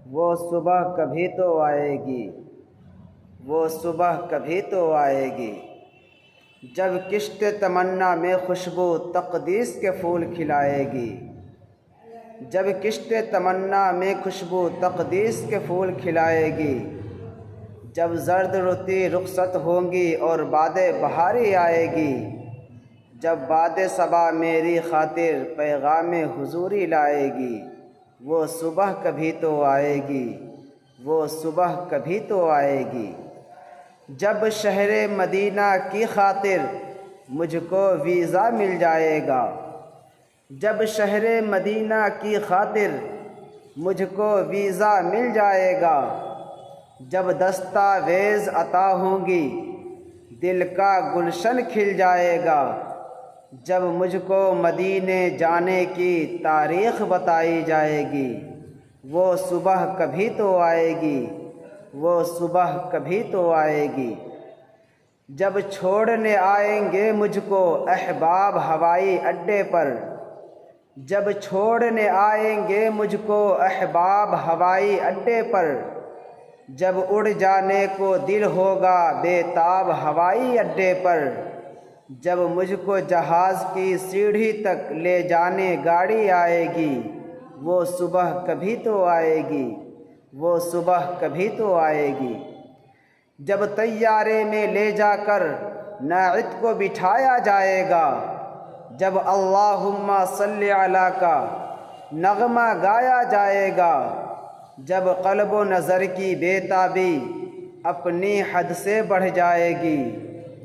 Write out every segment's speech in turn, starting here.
وہ صبح کبھی تو آئے گی، وہ صبح کبھی تو آئے گی، جب کشت تمنا میں خوشبو تقدیس کے پھول کھلائے گی، جب کشت تمنا میں خوشبو تقدیس کے پھول کھلائے گی، جب زرد رتی رخصت ہوں گی اور باد بہاری آئے گی، جب باد صبا میری خاطر پیغام حضوری لائے گی، وہ صبح کبھی تو آئے گی، وہ صبح کبھی تو آئے گی، جب شہر مدینہ کی خاطر مجھ کو ویزا مل جائے گا، جب شہر مدینہ کی خاطر مجھ کو ویزا مل جائے گا، جب دستاویز عطا ہوں گی دل کا گلشن کھل جائے گا، جب مجھ کو مدینے جانے کی تاریخ بتائی جائے گی، وہ صبح کبھی تو آئے گی، وہ صبح کبھی تو آئے گی، جب چھوڑنے آئیں گے مجھ کو احباب ہوائی اڈے پر، جب چھوڑنے آئیں گے مجھ کو احباب ہوائی اڈے پر، جب اڑ جانے کو دل ہوگا بے تاب ہوائی اڈے پر، جب مجھ کو جہاز کی سیڑھی تک لے جانے گاڑی آئے گی، وہ صبح کبھی تو آئے گی، وہ صبح کبھی تو آئے گی، جب طیارے میں لے جا کر ناعت کو بٹھایا جائے گا، جب اللہم صلی علی کا نغمہ گایا جائے گا، جب قلب و نظر کی بے تابی اپنی حد سے بڑھ جائے گی،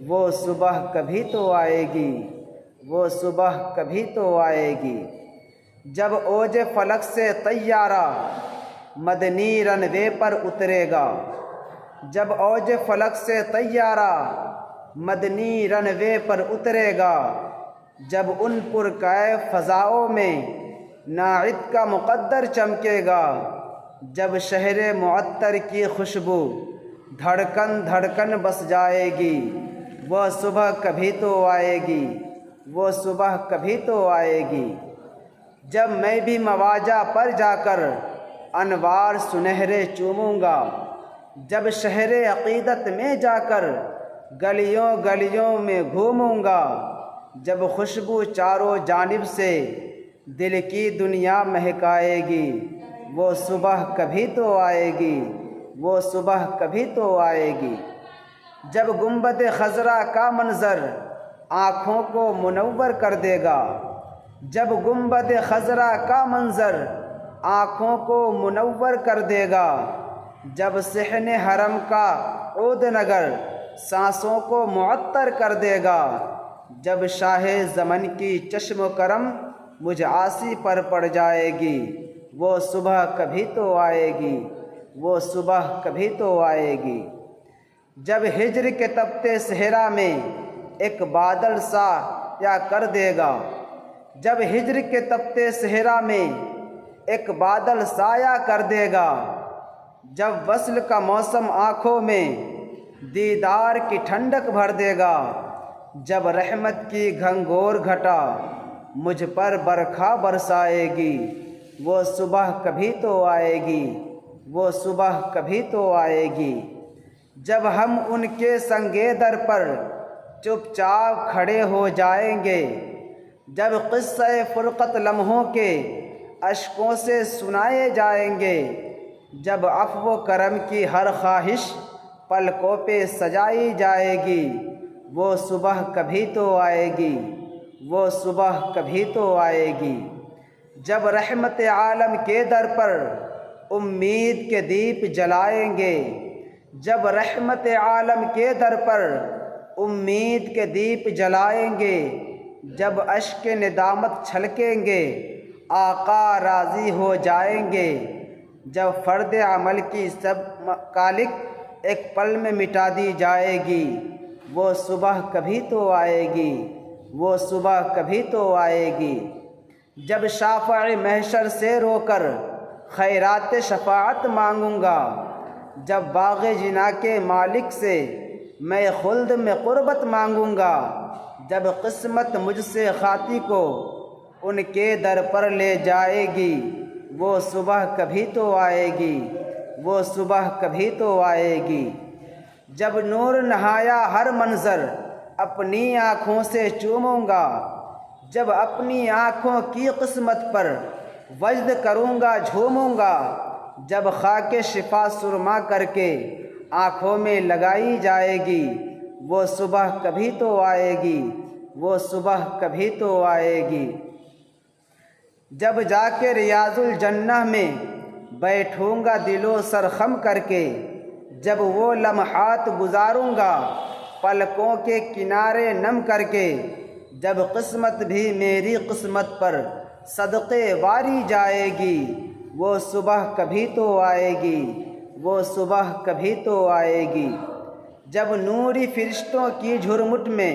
وہ صبح کبھی تو آئے گی، وہ صبح کبھی تو آئے گی، جب اوج فلک سے طیارہ مدنی رن وے پر اترے گا، جب اوج فلک سے طیارہ مدنی رن وے پر اترے گا، جب ان پرکیف فضاؤں میں ناعت کا مقدر چمکے گا، جب شہر معطر کی خوشبو دھڑکن دھڑکن بس جائے گی، وہ صبح کبھی تو آئے گی، وہ صبح کبھی تو آئے گی، جب میں بھی مواجہ پر جا کر انوار سنہرے چوموں گا، جب شہر عقیدت میں جا کر گلیوں گلیوں میں گھوموں گا، جب خوشبو چاروں جانب سے دل کی دنیا مہکائے گی، وہ صبح کبھی تو آئے گی، وہ صبح کبھی تو آئے گی، جب گنبد خضرا کا منظر آنکھوں کو منور کر دے گا، جب گنبد خضرا کا منظر آنکھوں کو منور کر دے گا، جب صحن حرم کا عود نگر سانسوں کو معطر کر دے گا، جب شاہ زمن کی چشم و کرم مجھ عاصی پر پڑ جائے گی، وہ صبح کبھی تو آئے گی، وہ صبح کبھی تو آئے گی، جب ہجر کے تپتے صحرا میں ایک بادل سا یا کر دے گا، جب ہجر کے تپتے صحرا میں ایک بادل سایہ کر دے گا، جب وصل کا موسم آنکھوں میں دیدار کی ٹھنڈک بھر دے گا، جب رحمت کی گھنگور گھٹا مجھ پر برکھا برسائے گی، وہ صبح کبھی تو آئے گی، وہ صبح کبھی تو آئے گی، جب ہم ان کے سنگے در پر چپ چاپ کھڑے ہو جائیں گے، جب قصہ فرقت لمحوں کے اشکوں سے سنائے جائیں گے، جب عفو و کرم کی ہر خواہش پلکوں پہ سجائی جائے گی، وہ صبح کبھی تو آئے گی، وہ صبح کبھی تو آئے گی، جب رحمت عالم کے در پر امید کے دیپ جلائیں گے، جب رحمت عالم کے در پر امید کے دیپ جلائیں گے، جب اشک ندامت چھلکیں گے آقا راضی ہو جائیں گے، جب فرد عمل کی سب کالک ایک پل میں مٹا دی جائے گی، وہ صبح کبھی تو آئے گی، وہ صبح کبھی تو آئے گی، جب شافع محشر سے رو کر خیرات شفاعت مانگوں گا، جب باغ جنا کے مالک سے میں خلد میں قربت مانگوں گا، جب قسمت مجھ سے خاطی کو ان کے در پر لے جائے گی، وہ صبح کبھی تو آئے گی، وہ صبح کبھی تو آئے گی۔ جب نور نہایا ہر منظر اپنی آنکھوں سے چوموں گا، جب اپنی آنکھوں کی قسمت پر وجد کروں گا جھوموں گا، جب خاک شفا سرما کر کے آنکھوں میں لگائی جائے گی، وہ صبح کبھی تو آئے گی، وہ صبح کبھی تو آئے گی۔ جب جا کے ریاض الجنہ میں بیٹھوں گا دل و سر خم کر کے، جب وہ لمحات گزاروں گا پلکوں کے کنارے نم کر کے، جب قسمت بھی میری قسمت پر صدقے واری جائے گی، وہ صبح کبھی تو آئے گی، وہ صبح کبھی تو آئے گی۔ جب نوری فرشتوں کی جھرمٹ میں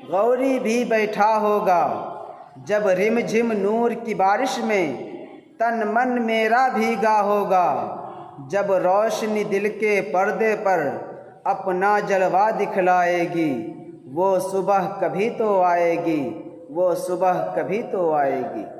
غوری بھی بیٹھا ہوگا، جب رم جھم نور کی بارش میں تن من میرا بھیگا ہوگا، جب روشنی دل کے پردے پر اپنا جلوہ دکھلائے گی، وہ صبح کبھی تو آئے گی، وہ صبح کبھی تو آئے گی۔